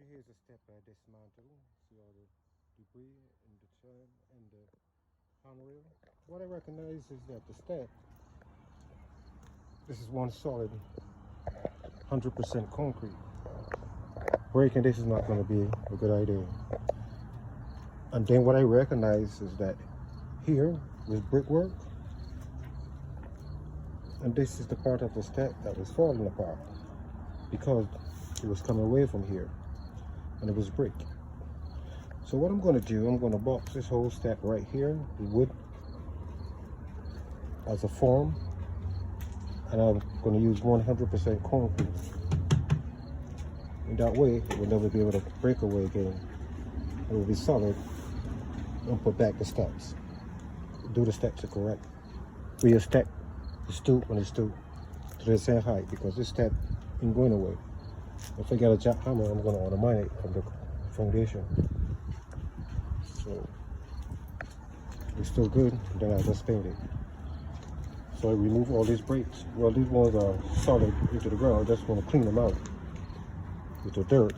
Okay, here's a step I dismantle. See all the debris and the turn and the handrail. What I recognize is that the step, this is one solid 100% concrete. Breaking this is not going to be a good idea. And then what I recognize is that here was brickwork, and this is the part of the step that was falling apart because it was coming away from here and it was brick. So what I'm going to do, I'm going to box this whole step right here with wood as a form, and I'm going to use 100% concrete. In that way it will never be able to break away again. It will be solid, and put back the steps. Do the steps correct. We step the stoop when it's stoop to the same height, because this step ain't going away. If I get a jackhammer, I'm going to undermine it from the foundation. So it's still good, then I just paint it. So I remove all these breaks. Well, these ones are solid into the ground. I just want to clean them out with the dirt.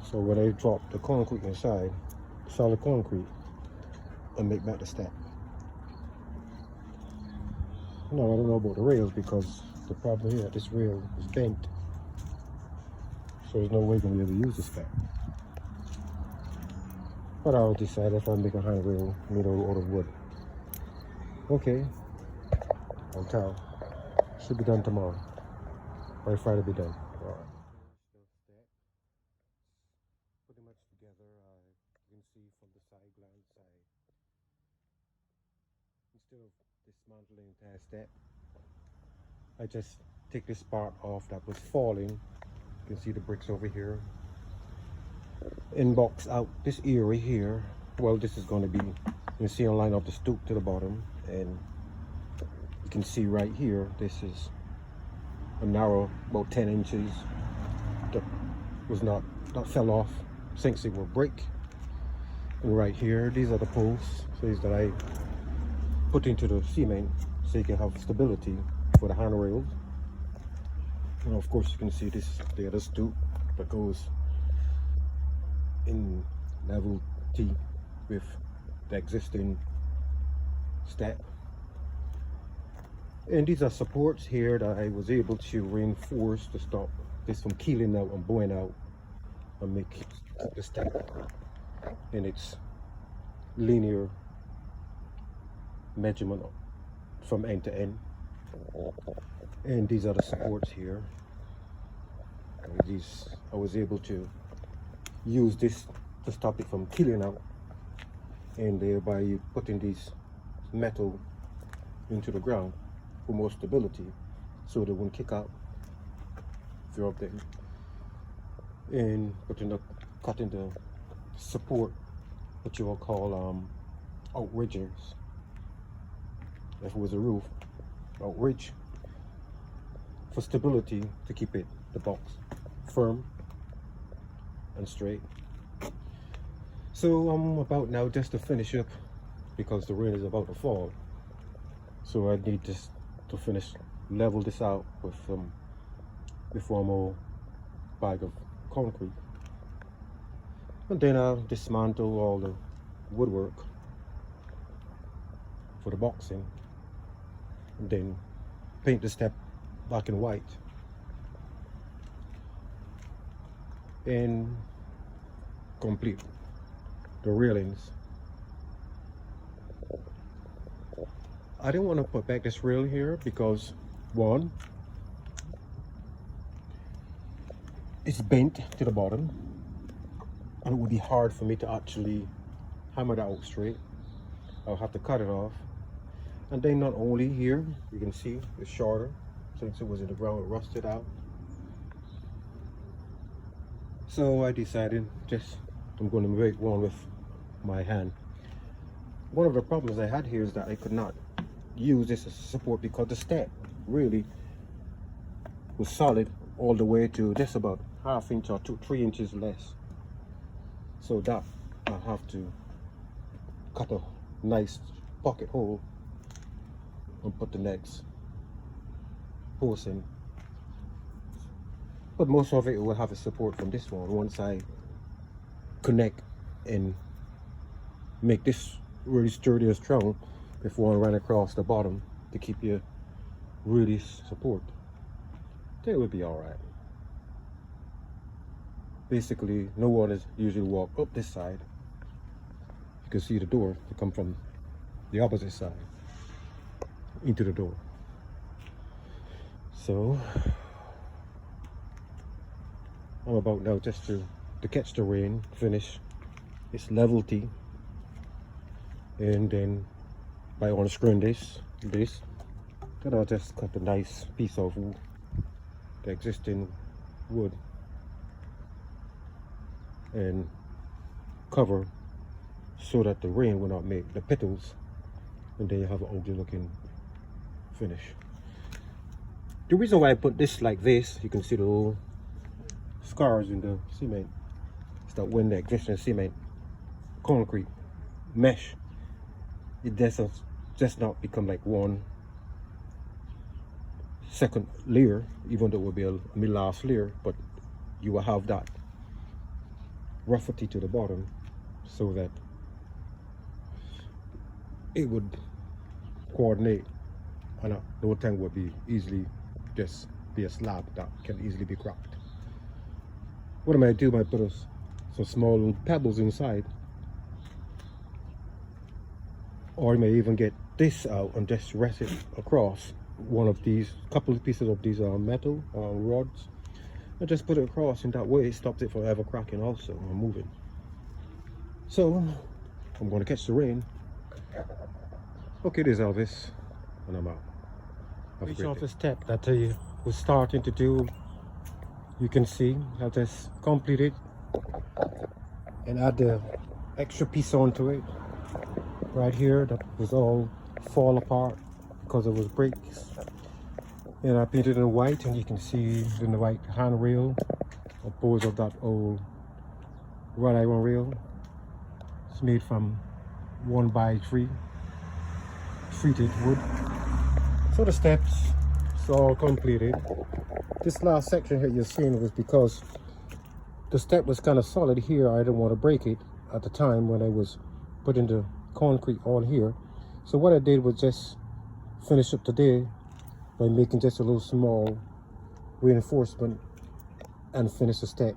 So when I drop the concrete inside, solid concrete, and make back the step. No, I don't know about the rails, because the problem here, this rail is bent. So there's no way I'm going to be able to use this step. But I'll decide if I make a handrail made out of wood. Okay, on time. Should be done tomorrow. By Friday be done. All right. Pretty much together. You can see from the side glance side. Instead of dismantling the entire step, I just take this part off that was falling. You can see the bricks over here. Inbox out this area here. Well, this is going to be, you can see a line of the stoop to the bottom, and you can see right here, this is a narrow, about 10 inches that was not fell off, sinks it will break. And right here, these are the posts, these that I put into the cement so you can have stability for the handrails. And of course you can see this, the other stoop that goes in level T with the existing step. And these are supports here that I was able to reinforce to stop this from keeling out and bowing out, and make the step in its linear measurement from end to end. And these are the supports here. And these, I was able to use this to stop it from keeling out, and thereby putting these metal into the ground for more stability, so they won't kick out if you're up there. And cutting the support, what you will call outridgers. If it was a roof, outridge for stability, to keep it, the box, firm and straight. So I'm about now just to finish up, because the rain is about to fall. So I need just to finish, level this out with before I'm all bag of concrete. And then I'll dismantle all the woodwork for the boxing, and then paint the step black and white, and complete the railings. I didn't want to put back this rail here because, one, it's bent to the bottom, and it would be hard for me to actually hammer that out straight. I'll have to cut it off. And then not only here, you can see it's shorter, since it was in the ground, it rusted out. So I decided I'm going to make one with my hand. One of the problems I had here is that I could not use this as a support, because the step really was solid all the way to just about ½ inch or 3 inches less. So that I'll have to cut a nice pocket hole and put the next post in. but most of it will have a support from this one once I connect and make this really sturdy and strong before I run across the bottom to keep you really support. Then it would be all right. Basically, no one is usually walk up this side. You can see the door to come from the opposite side into the door. So I'm about now just to catch the rain, finish its levelty, and then by unscrewing this, then I'll just cut a nice piece of wood, the existing wood, and cover so that the rain will not make the petals, and then you have an ugly looking finish. The reason why I put this like this, you can see the little scars in the cement, is that when the existing cement concrete mesh, it doesn't just not become like one second layer, even though it will be a last layer, but you will have that roughity to the bottom so that it would coordinate, and the whole thing would be easily just be a slab that can easily be cracked. What I might do, I might put some small little pebbles inside, or you may even get this out and just rest it across one of these, couple of pieces of these metal rods, and just put it across. In that way it stops it from ever cracking also or moving. So I'm going to catch the rain. Okay, this is Elvis, and I'm out. Each of the step that I was starting to do, you can see I just completed and add the extra piece onto it right here that was all fall apart because it was breaks, and I painted in white, and you can see in the white handrail opposed of that old wrought iron rail. It's made from 1x3 treated wood. So the steps is all completed. This last section here you're seeing was because the step was kind of solid here. I didn't want to break it at the time when I was putting the concrete on here. So what I did was just finish up today by making just a little small reinforcement and finish the step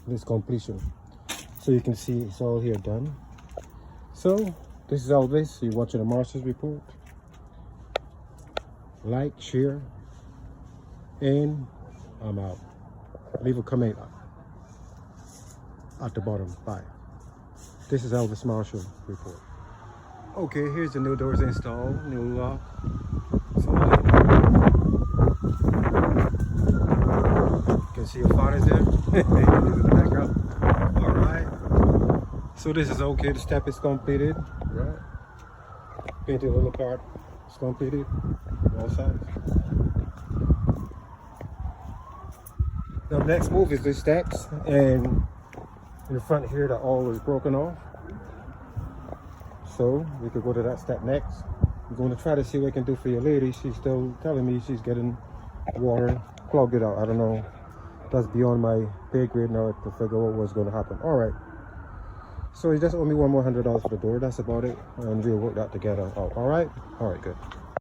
with its completion. So you can see it's all here done. So this is Elvis. You're watching the Marshall's Report. Like, share, and I'm out. Leave a comment at the bottom. Bye. This is Elvis Marshall Report. Okay, here's the new doors installed, new lock. So you can see your father's there. In the background. All right. So this is okay. The step is completed. Right. Painted a little part. It's completed. All sides. The next move is the steps, and in the front here, that all is broken off. So we could go to that step next. I'm going to try to see what I can do for your lady. She's still telling me she's getting water clogged it out. I don't know. That's beyond my pay grade now to figure out what's going to happen. All right. So you just owe me $100 more for the door. That's about it, and we'll work that together out. All right. All right. Good.